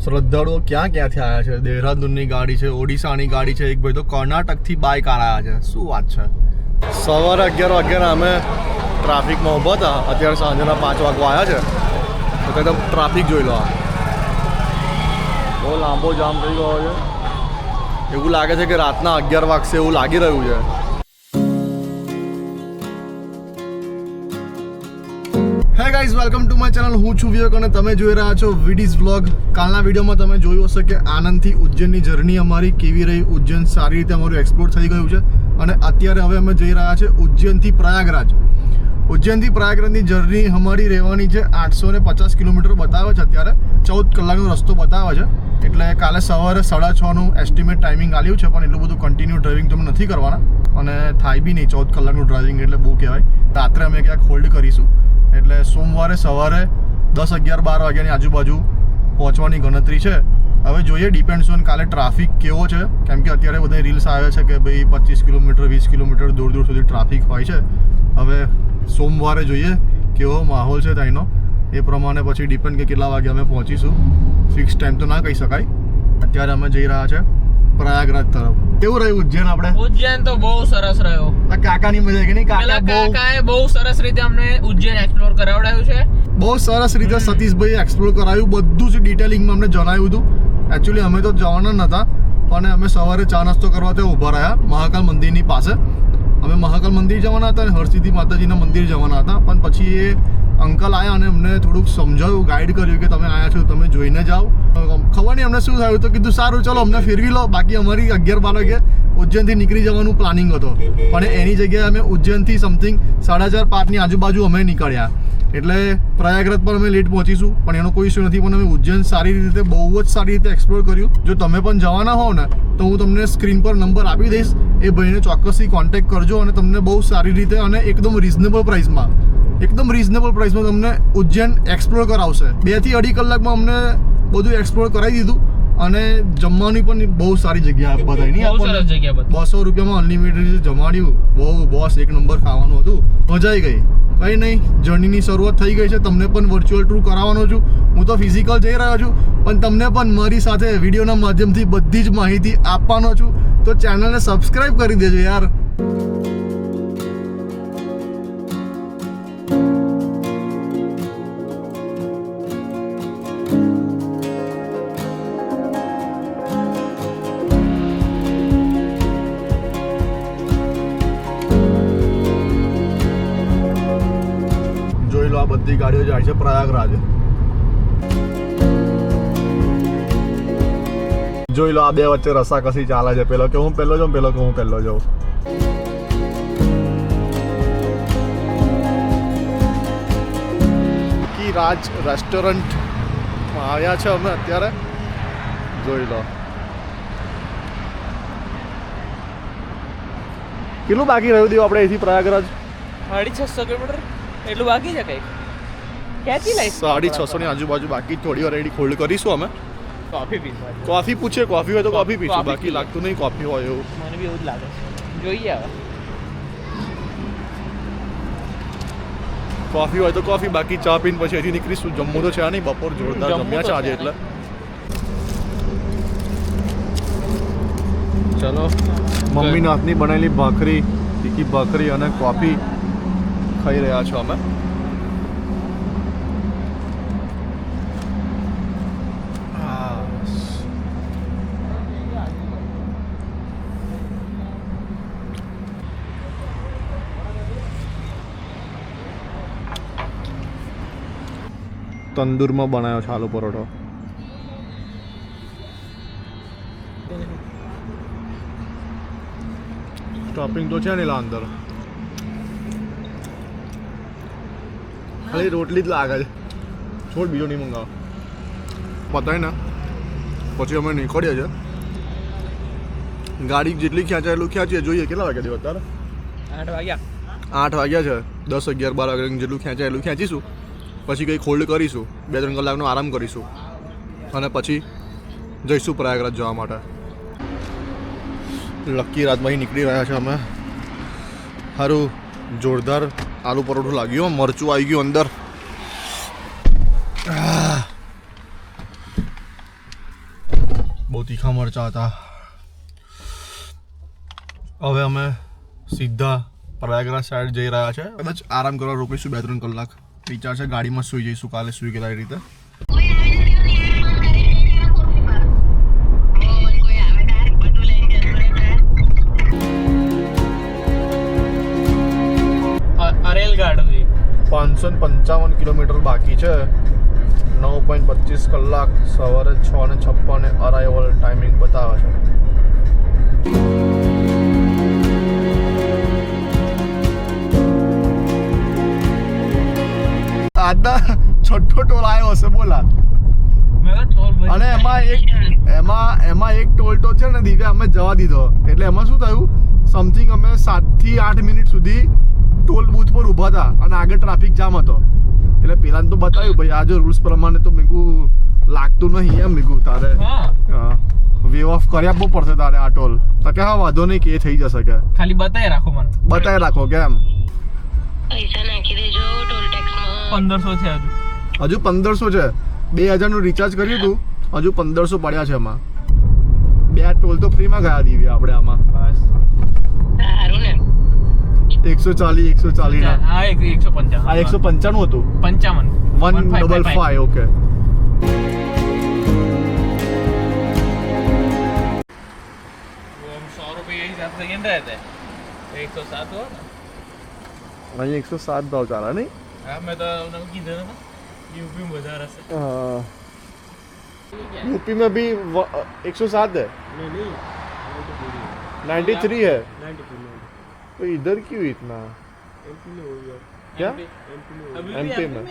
શ્રદ્ધાળુઓ ક્યાંથી આવ્યા છે. દેહરાદૂનની ગાડી છે, ઓડિશાની ગાડી છે, એક ભાઈ તો કર્ણાટકથી બાઇક આવ્યા છે. શું વાત છે. સવારે 11 વાગ્યાના અમે ટ્રાફિકમાં ઊભા હતા, અત્યારે સાંજના 5 વાગવા આવ્યા છે. તો એકદમ ટ્રાફિક જોઈ લો, બહુ લાંબો જામ થઈ ગયો છે. એવું લાગે છે કે રાતના 11 વાગશે એવું લાગી રહ્યું છે. Hey guys, welcome to my channel. હું છું વિવેક અને તમે જોઈ રહ્યા છો વિડીઝ વ્લોગ. કાલના વિડીયોમાં તમે જોયું હશે કે આનંદથી ઉજ્જૈનની જર્ની અમારી કેવી રહી. ઉજ્જૈન સારી રીતે અમારું એક્સપ્લોર થઈ ગયું છે અને અત્યારે હવે અમે જઈ રહ્યા છે ઉજ્જૈનથી પ્રયાગરાજ. ઉજ્જૈનથી પ્રયાગરાજની જર્ની અમારી રહેવાની છે 850 કિલોમીટર બતાવે છે. અત્યારે 14 કલાકનો રસ્તો બતાવે છે. એટલે કાલે સવારે 6:30નું એસ્ટિમેટ ટાઈમિંગ આપ્યું છે, પણ એટલું બધું કન્ટિન્યુ ડ્રાઇવિંગ તમે નથી કરવાના અને થાય બી નહીં. 14 કલાકનું ડ્રાઇવિંગ એટલે બહુ કહેવાય. રાત્રે અમે ક્યાંક હોલ્ડ કરીશું. એટલે સોમવારે સવારે 10, 11, 12 વાગ્યાની આજુબાજુ પહોંચવાની ગણતરી છે. હવે જોઈએ, ડિપેન્ડ્સ ઓન કાલે ટ્રાફિક કેવો છે, કેમ કે અત્યારે બધા રીલ્સ આવે છે કે ભાઈ 25 કિલોમીટર 20 કિલોમીટર દૂર સુધી ટ્રાફિક હોય છે. હવે સોમવારે જોઈએ કેવો માહોલ છે ત્યાંનો, એ પ્રમાણે પછી ડિપેન્ડ કે કેટલા વાગે અમે પહોંચીશું. ફિક્સ ટાઈમ તો ના કહી શકાય. અત્યારે અમે જઈ રહ્યા છે પ્રયાગરાજ તરફ. કેવું રહ્યું ઉજ્જૈન? આપણે ઉજ્જૈન તો બહુ સરસ રહ્યો. આ કાકાની મજા કે નહીં? કાકાએ બહુ સરસ રીતે અમને ઉજ્જૈન એક્સપ્લોર કરાવડાવ્યું છે. બહુ સરસ રીતે સતીશભાઈ એક્સપ્લોર કરાવ્યું, બધું જ ડિટેલિંગમાં અમને જણાવ્યું હતું. એકચ્યુઅલી અમે તો જવાના નહોતા, પણ અમે સવારે ચા નાસ્તો કરવા ત્યાં ઊભા રહ્યા મહાકાલ મંદિરની પાસે. અમે મહાકાલ મંદિર જવાના હતા અને હરસિદ્ધિ માતાજીના મંદિર જવાના હતા, પણ પછી એ અંકલ આવ્યા અને અમને થોડુંક સમજાવ્યું, ગાઈડ કર્યું કે તમે આવ્યા છો, તમે જોઈને જાઓ. ખબર નહીં અમને શું થયું, તો કીધું સારું ચલો અમને ફેરવી લો. બાકી અમારી 11-12 વાગે ઉજ્જૈનથી નીકળી જવાનું પ્લાનિંગ હતો, પણ એની જગ્યાએ અમે ઉજ્જૈનથી સમથિંગ 4:30, 5ની આજુબાજુ અમે નીકળ્યા. એટલે પ્રયાગરાજ પર અમે લેટ પહોંચીશું, પણ એનો કોઈ ઇશ્યુ નથી. પણ અમે ઉજ્જૈન સારી રીતે, બહુ જ સારી રીતે એક્સપ્લોર કર્યું. જો તમે પણ જવાના હો ને તો હું તમને સ્ક્રીન પર નંબર આપી દઈશ. એ ભાઈને ચોક્કસથી કોન્ટેક્ટ કરજો અને તમને બહુ સારી રીતે અને એકદમ રિઝનેબલ પ્રાઇસમાં તમને ઉજ્જૈન એક્સપ્લોર કરાવશે. 2 થી 2.5 કલાકમાં અમને બધું એક્સપ્લોર કરાવી દીધું અને જમવાની પણ બહુ સારી જગ્યા બધાની. 200 રૂપિયામાં અનલિમિટેડ જમાડ્યું. બહુ બોસ, એક નંબર ખાવાનું હતું. મજા આવી ગઈ. કંઈ નહીં, જર્નીની શરૂઆત થઈ ગઈ છે. તમને પણ વર્ચ્યુઅલ ટૂર કરાવવાનો છું. હું તો ફિઝિકલ જઈ રહ્યો છું, પણ તમને પણ મારી સાથે વિડીયોના માધ્યમથી બધી જ માહિતી આપવાનો છું. તો ચેનલને સબસ્ક્રાઈબ કરી દેજો યાર. આ બધી ગાડીઓ જાય છે પ્રયાગરાજ. જોઈ લો, આ બે વચ્ચે રસાકસી ચાલે છે. પેલો કે હું પહેલો જાઉં, પેલો કે હું પહેલો જાઉં. કી રાજ રેસ્ટોરન્ટમાં આવ્યા છે અમે અત્યારે. જોઈ લો કેટલું બાકી રહ્યું હતું આપણે અહીંથી પ્રયાગરાજ? 650 કિલોમીટર એટલું બાકી છે. કંઈક ક્યાંથી લાઈશ 650 ની આજુબાજુ બાકી. થોડી વાર રેડી હોલ્ડ કરીશું અમે. કોફી પૂછે, કોફી હોય તો કોફી પીશું. બાકી લાગતું નહીં કોફી હોય એવું. મને બી એવું જ લાગે છે. જોઈએ હવે. કોફી હોય તો કોફી, બાકી ચા પીને પછી અહીંથી નીકળીશું. જમવું તો છે નહીં, બપોર જોરદાર જમ્યા છે આજે. એટલે ચલો, મમ્મીના હાથની બનાવેલી ભાખરી, તીખી ભાખરી અને કોફી ખાઈ રહ્યા છો અમે. તંદૂરમાં બનાવ્યો છે આલુ પરોઠો. સ્ટોપિંગ તો છે ને લા અંદર, ખાલી રોટલી જ લાગે છે. છોડ, બીજો નહીં મંગાવો. પતાય ને પછી અમે નીકળીએ છીએ. ગાડી જેટલી ખેંચાય એટલું ખેંચીએ. જોઈએ કેટલા વાગ્યા દેવા અત્યારે? 8 વાગ્યા. 8 વાગ્યા છે. 10, 11, 12 વાગ્યા જેટલું ખેંચાય એટલું ખેંચીશું. પછી કંઈક હોલ્ડ કરીશું, 2-3 કલાકનો આરામ કરીશું અને પછી જઈશું પ્રયાગરાજ જવા માટે. લકી રાતમાંથી નીકળી રહ્યા છે અમે. સારું જોરદાર આલુ પરોઠું લાગ્યું. મરચું આવી ગયું અંદર. બહુ તીખા મરચા હતા. હવે અમે સીધા પ્રયાગરાજ સાઈડ જઈ રહ્યા છે. કદાચ આરામ કરવા રોકીશું 2-3 કલાક. વિચાર છે ગાડીમાં સૂઈ જઈશું કાલે સૂઈ ગયેલા એ રીતે. અરેલ ગાર્ડન 555 કિલોમીટર બાકી છે. 9.25 કલાક. સવારે 6:56 અરાઇવલ ટાઈમિંગ બતાવે છે. આજના છઠ્ઠો ટોલ આવ્યો હશે બોલા. અને એમાં એક ટોલ તો છે ને દિવ્યા અમે જવા દીધો. એટલે એમાં શું થયું, સમથિંગ અમે 7 થી 8 મિનિટ સુધી ટોલ બૂથ પર ઊભા હતા અને આગળ ટ્રાફિક જામ હતો. એટલે પેલાને તો બતાવ્યું ભાઈ આ જો રૂલ્સ પ્રમાણે તો મેગું લાગતું નહીં એમ મેગું તારે વેવ ઓફ કરી આપવું પડશે તારે આ ટોલ. તો કે હા વાંધો નહીં કે એ થઈ જશે કે ખાલી બતાવી રાખો મને. બતાવી રાખો કેમ પૈસા નાખી દેજો ટોલ ટેક્સમાં. 1500 છે હજુ 1500 છે. 2000 નું રિચાર્જ કર્યું હતું, હજુ 1500 પડ્યા છે એમાં. 2 ટોલ તો ફ્રીમાં ગયા દીવ્યા આપણે આમાં. બસ સારું ને. 140 ના આ 155 આ 195 હતું. 55 155 ઓકે. वो हम 100 रुपये के हिसाब से गिन रहे थे. 107 हुआ ना. અહીં 107 ભાવ ચાલે નહીં. हाँ मैं तो उन्होंने कीधर ना यूपी में बता रहा था. यूपी में भी 107 है. नहीं 93 है. तो इधर क्यों इतना क्या एमपी में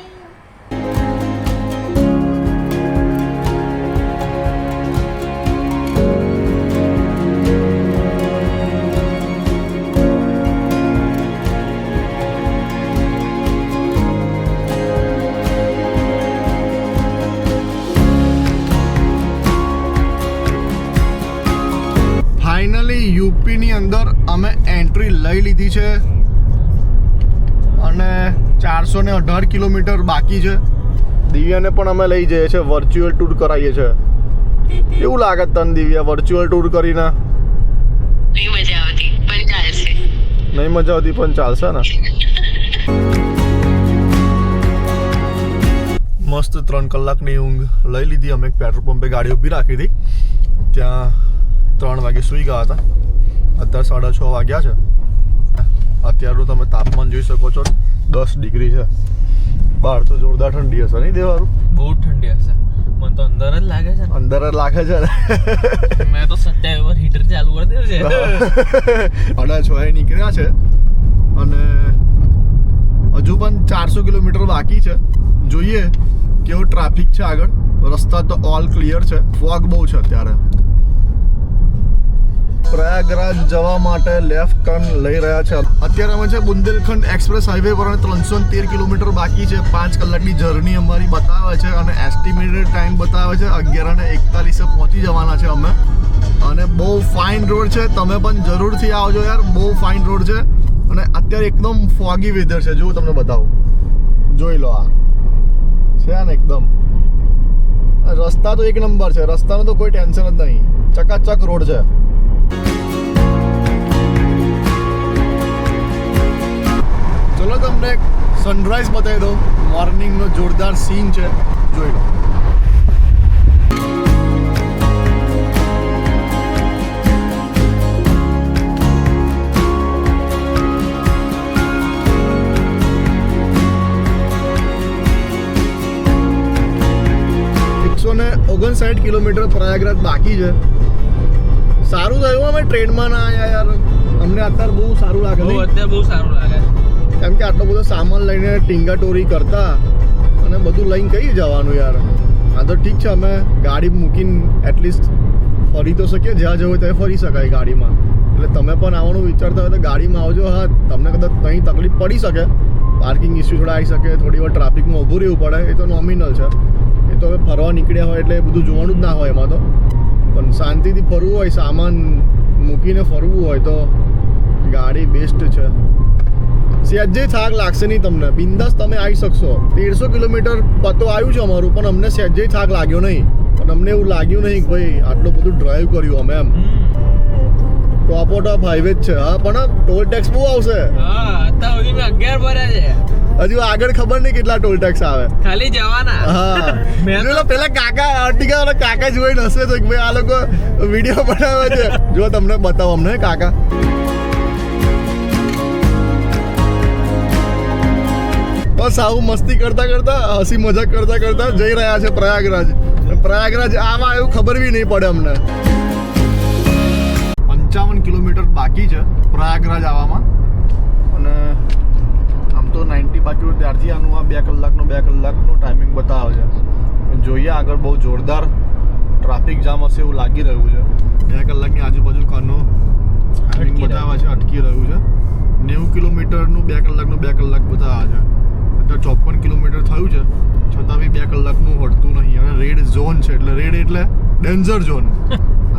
ફાઇનલી યુપીની અંદર અમે એન્ટ્રી લઈ લીધી છે અને 418 કિલોમીટર બાકી છે. દિવ્યાને પણ અમે લઈ જઈએ છીએ, વર્ચ્યુઅલ ટૂર કરાવીએ છીએ. કેવું લાગે તને દિવ્યા વર્ચ્યુઅલ ટૂર કરીને? નહીં મજા આવતી પણ ચાલશે. નહીં મજા આવતી પણ ચાલશે ને. મસ્ત 3 કલાકની ઊંઘ લઈ લીધી અમે. પેટ્રોલ પંપે ગાડી ઊભી રાખી હતી. ત્યાં 3 વાગે સૂઈ ગયા હતા. અત્યારે 6:30 વાગ્યા છે. અત્યારનું તમે તાપમાન જોઈ શકો છો, 10 ડિગ્રી છે. બહાર તો જોરદાર ઠંડી હશે નહીં દેવારું? બહુ ઠંડી હશે. મને તો અંદર જ લાગે છે. અંદર જ લાગે છે ને. મેં તો 27 હીટર ચાલુ કરી દીધું છે. 6:30 નીકળ્યા છે અને હજુ પણ 400 કિલોમીટર બાકી છે. જોઈએ કેવો ટ્રાફિક છે આગળ. રસ્તા તો ઓલ ક્લિયર છે. ફોગ બહુ છે અત્યારે. પ્રયાગરાજ જવા માટે લેફ્ટ ટર્ન લઈ રહ્યા છે. અત્યારે અમે છે બુંદેલખંડ એક્સપ્રેસ હાઈવે પર. 313 કિલોમીટર બાકી છે. 5 કલાકની જર્ની અમારી બતાવે છે અને એસ્ટિમેટેડ ટાઈમ બતાવે છે 11:41 પહોંચી જવાના છે અમે. અને બહુ ફાઇન રોડ છે. તમે પણ જરૂરથી આવજો યાર. બહુ ફાઇન રોડ છે અને અત્યારે એકદમ ફોગી વેધર છે. જો તમને બતાવું, જોઈ લો. આ છે ને એકદમ રસ્તા તો એક નંબર છે. રસ્તાનું તો કોઈ ટેન્શન જ નહીં. ચકાચક રોડ છે. ચલો તમને એક સનરાઈઝ બતાવી દઉં. મોર્નિંગનો જોરદાર સીન છે, જોઈ લો. ને 59 કિલોમીટર પ્રયાગરાજ બાકી છે. સારું થયું અમે ટ્રેનમાં ના આવ્યા યાર. અમને અત્યારે બહુ સારું લાગે. અત્યારે બહુ સારું લાગે કેમ કે આટલો બધો સામાન લઈને ટીંગાટોરી કરતા અને બધું લઈને કઈ જવાનું યાર. આ તો ઠીક છે, અમે ગાડી મૂકીને એટલીસ્ટ ફરી તો શકીએ. જ્યાં જવું ત્યાં ફરી શકાય ગાડીમાં. એટલે તમે પણ આવવાનું વિચારતા હોય તો ગાડીમાં આવજો. હા, તમને કદાચ કંઈ તકલીફ પડી શકે, પાર્કિંગ ઇસ્યુ થોડા આવી શકે, થોડી વાર ટ્રાફિકમાં ઊભું રહેવું પડે, એ તો નોમિનલ છે. એ તો હવે ફરવા નીકળ્યા હોય એટલે બધું જોવાનું જ ના હોય એમાં તો. પણ શાંતિથી ફરવું હોય, સામાન મૂકીને ફરવું હોય તો ગાડી બેસ્ટ છે. સહેજે થાક લાગશે નહીં તમને. બિંદાસ તમે આવી શકશો. 1300 કિલોમીટર પતો આવ્યું છે અમારું, પણ અમને સહેજે થાક લાગ્યો નહીં. પણ અમને એવું લાગ્યું નહીં કે ભાઈ આટલું બધું ડ્રાઈવ કર્યું અમે એમ. ટોપ હાઈવે જ છે. હા પણ ટોલ ટેક્સ બહુ આવશે. હા અત્યાર સુધી મેં 11 ભર્યા છે. હજુ આગળ ખબર નહીં કેટલા ટોલ ટેક્સ આવે. ખાલી જવાના. હા પેલા કાકા અર્ટિગા વાળા કાકા જોઈને હશે તો કે ભાઈ આ લોકો વિડીયો બનાવે છે. જો તમને બતાવો અમને કાકા. બસ આવું મસ્તી કરતા કરતા હસી મજાક કરતા કરતા જઈ રહ્યા છે પ્રયાગરાજ. પ્રયાગરાજ આમાં એવું ખબર બી નહીં પડે અમને. 55 કિલોમીટર બાકી છે પ્રયાગરાજ આવવામાં. અને આમ તો 90 બાકી હોય ત્યારથી આનું આ 2 કલાકનો ટાઈમિંગ બતાવે છે. જોઈએ આગળ બહુ જોરદાર ટ્રાફિક જામ હશે એવું લાગી રહ્યું છે. 2 કલાકની આજુબાજુ કારનો ટાઈમિંગ બતાવે છે, અટકી રહ્યું છે. 90 કિલોમીટરનું 2 કલાક બતાવે છે. અત્યારે 54 કિલોમીટર થયું છે છતાં બી 2 કલાકનું હટતું નહીં. અને રેડ ઝોન છે એટલે રેડ એટલે ડેન્જર ઝોન.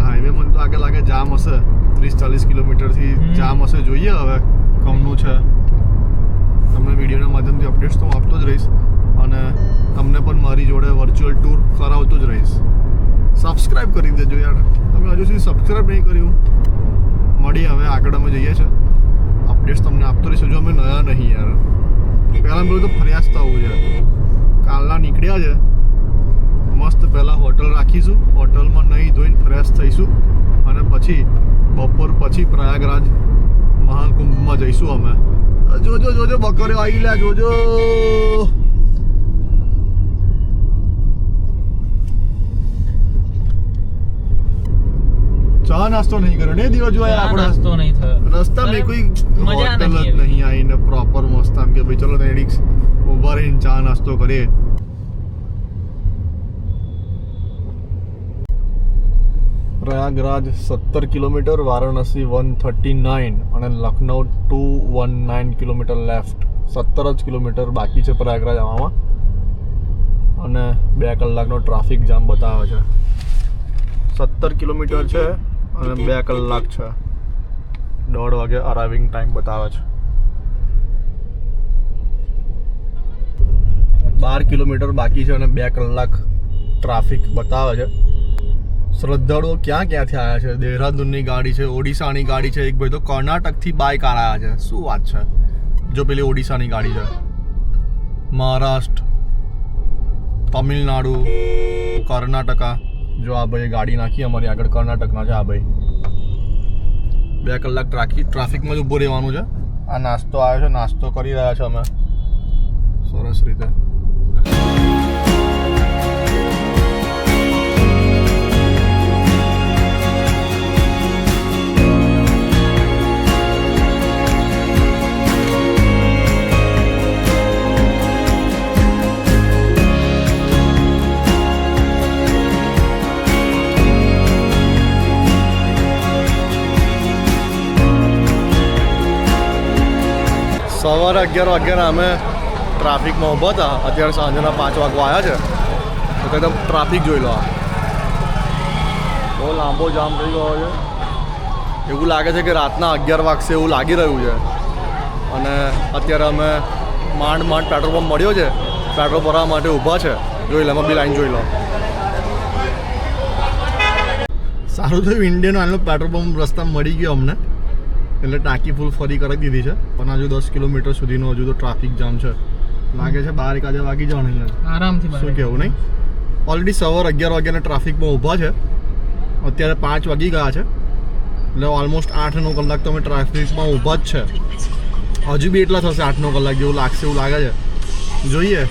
હાઈવે મને તો આગળ લાગે જામ હશે 30-40 કિલોમીટરથી જામ હશે. જોઈએ હવે કમનું છે. તમને વિડીયોના માધ્યમથી અપડેટ્સ તો હું આપતો જ રહીશ અને તમને પણ મારી જોડે વર્ચ્યુઅલ ટૂર કરાવતો જ રહીશ. સબસ્ક્રાઈબ કરી દેજો યાર, તમે હજુ સુધી સબસ્ક્રાઈબ નહીં કર્યું. મળી હવે આગળ અમે જઈએ છીએ, અપડેટ્સ તમને આપતો રહીશ. હજુ અમે નયા નહીં યાર. પહેલાં પેલું તો ફરિયાદ થવું છે. કાલના નીકળ્યા છે મસ્ત. પહેલાં હોટલ રાખીશું, હોટલમાં નહીં ધોઈને ફ્રેશ થઈશું અને પછી બપોર પછી પ્રયાગરાજ મહાકુંભમાં જઈશું અમે. જોજો બકરીઓ આવી લ્યા, જોજો. ચા નાસ્તો નહીં કર્યો ને દિવસ જોયા આપણે. નાસ્તો નહીં થયો રસ્તામાં કોઈ મજા હોટલ જ નહીં નહીં આવીને પ્રોપર મસ્ત આમ કે ભાઈ ચલો રેડી ઉભા રહીને ચા નાસ્તો કરીએ. પ્રયાગરાજ 17 કિલોમીટર, વારાણસી 139 અને લખનઉ 219 કિલોમીટર લેફ્ટ. 17 જ કિલોમીટર બાકી છે પ્રયાગરાજ આવવામાં અને 2 કલાકનો ટ્રાફિક જામ બતાવે છે. 17 કિલોમીટર છે અને 2 કલાક છે. 1:30 વાગે અરાઇવિંગ ટાઈમ બતાવે છે. 12 કિલોમીટર બાકી છે અને 2 કલાક ટ્રાફિક બતાવે છે. શ્રદ્ધાળુઓ ક્યાંથી આવ્યા છે. દેહરાદૂનની ગાડી છે, ઓડિશાની ગાડી છે, એક ભાઈ તો કર્ણાટકથી બાઇક આવ્યા છે. શું વાત છે. જો પેલી ઓડિશાની ગાડી છે. મહારાષ્ટ્ર, તમિલનાડુ, કર્ણાટકા. જો આ ભાઈ ગાડી નાખી અમારી આગળ, કર્ણાટકના છે આ ભાઈ. 2 કલાક ટ્રાફિકમાં જ ઊભું રહેવાનું છે. આ નાસ્તો આવ્યો છે, નાસ્તો કરી રહ્યા છે અમે સરસ રીતે. સવારે 11 વાગ્યાના અમે ટ્રાફિકમાં ઊભા હતા. અત્યારે સાંજના 5 વાગવા આવ્યા છે તો એકદમ ટ્રાફિક જોઈ લો. બહુ લાંબો જામ થઈ ગયો છે. એવું લાગે છે કે રાતના 11 વાગશે એવું લાગી રહ્યું છે. અને અત્યારે અમે માંડ પેટ્રોલ પંપ મળ્યો છે, પેટ્રોલ ભરવા માટે ઊભા છે. જોઈ લો, એમાં બી લાઈન જોઈ લો. સારું થયું ઇન્ડિયન ઓઇલનો પેટ્રોલ પંપ રસ્તામાં મળી ગયો અમને, એટલે ટાંકી ફૂલ ફરી કરી દીધી છે. પણ હજુ 10 કિલોમીટર સુધીનો હજુ તો ટ્રાફિક જામ છે. લાગે છે 12 વાગે વાગી જવાનું આરામથી. શું કહેવું નહીં. ઓલરેડી સવારે 11 વાગ્યાના ટ્રાફિકમાં ઊભા છે. અત્યારે 5 વાગી ગયા છે એટલે ઓલમોસ્ટ 8-9 કલાક તો અમે ટ્રાફિકમાં ઊભા જ છે. હજુ બી એટલા થશે 8-9 કલાક જેવું લાગશે એવું લાગે છે. જોઈએ.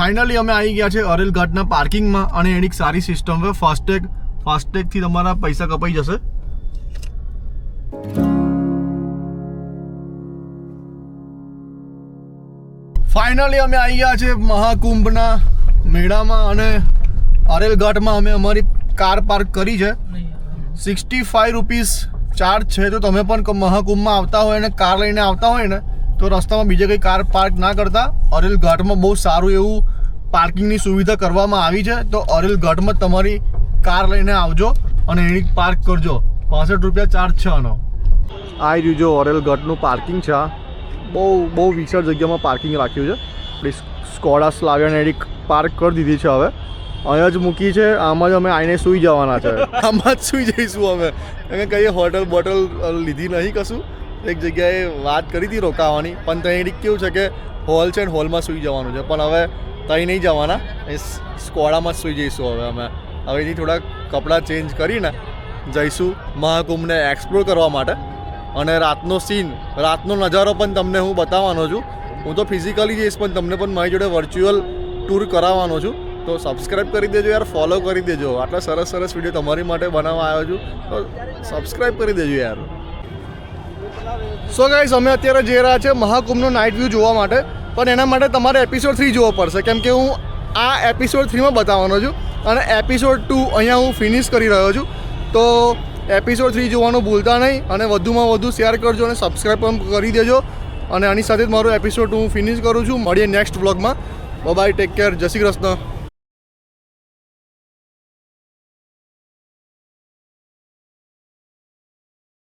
ફાઇનલી અમે આવી ગયા છે અરેલ ઘાટના પાર્કિંગમાં અને એની એક સારી સિસ્ટમ છે. ફાસ્ટેગથી તમારા પૈસા કપાઈ જશે. ફાઇનલી અમે આવી ગયા છે મહાકુંભના મેળામાં અને અરેલ ઘાટમાં અમે અમારી કાર પાર્ક કરી છે. 65 રૂપીસ ચાર્જ છે. તો તમે પણ મહાકુંભમાં આવતા હોય અને કાર લઈને આવતા હોય ને તો રસ્તામાં બીજે કંઈ કાર પાર્ક ના કરતા. અરેલ ઘાટમાં બહુ સારું એવું પાર્કિંગની સુવિધા કરવામાં આવી છે. તો અરેલ ઘાટમાં તમારી કાર લઈને આવજો અને એની પાર્ક કરજો. 65 રૂપિયા ચાર્જ છે આનો. આ રહ્યું જો ઓરેલ ઘાટનું પાર્કિંગ છે. આ બહુ વિશાળ જગ્યામાં પાર્કિંગ રાખ્યું છે. આપણી સ્કોડા સ્લાવિયાને એની પાર્ક કરી દીધી છે. હવે અહીંયા જ મૂકી છે. આમાં જ અમે આવીને સૂઈ જવાના છે. આમાં જ સૂઈ જઈશું અમે. અમે કઈ હોટલ બોટલ લીધી નહીં કશું. એક જગ્યાએ વાત કરી હતી રોકાવાની, પણ ત્યાં કેવું છે કે હોલ છે ને હોલમાં સૂઈ જવાનું છે. પણ હવે ત્યાં નહીં જવાના, એ સ્કોડામાં જ સૂઈ જઈશું હવે અમે. હવે એની થોડાક કપડાં ચેન્જ કરીને જઈશું મહાકુંભને એક્સપ્લોર કરવા માટે. અને રાતનો સીન, રાતનો નજારો પણ તમને હું બતાવવાનો છું. હું તો ફિઝિકલી જઈશ, પણ તમને પણ મારી જોડે વર્ચ્યુઅલ ટૂર કરાવવાનો છું. તો સબસ્ક્રાઈબ કરી દેજો યાર, ફોલો કરી દેજો. આટલા સરસ સરસ વિડીયો તમારી માટે બનાવવા આવ્યો છું, તો સબસ્ક્રાઈબ કરી દેજો યાર. સો ગાઈસ, અમે અત્યારે જઈ રહ્યા છે મહાકુંભનો નાઇટ વ્યૂ જોવા માટે. પણ એના માટે તમારે એપિસોડ 3 જોવો પડશે, કેમ કે હું આ એપિસોડ 3માં બતાવવાનો છું અને એપિસોડ 2 અહીંયા હું ફિનિશ કરી રહ્યો છું. તો એપિસોડ 3 જોવાનું ભૂલતા નહીં અને વધુમાં વધુ શેર કરજો અને સબસ્ક્રાઈબ પણ કરી દેજો. અને આની સાથે જ મારો એપિસોડ હું ફિનિશ કરું છું. મળીએ નેક્સ્ટ વ્લોગમાં. બાય, ટેક કેર, જય શ્રી કૃષ્ણ.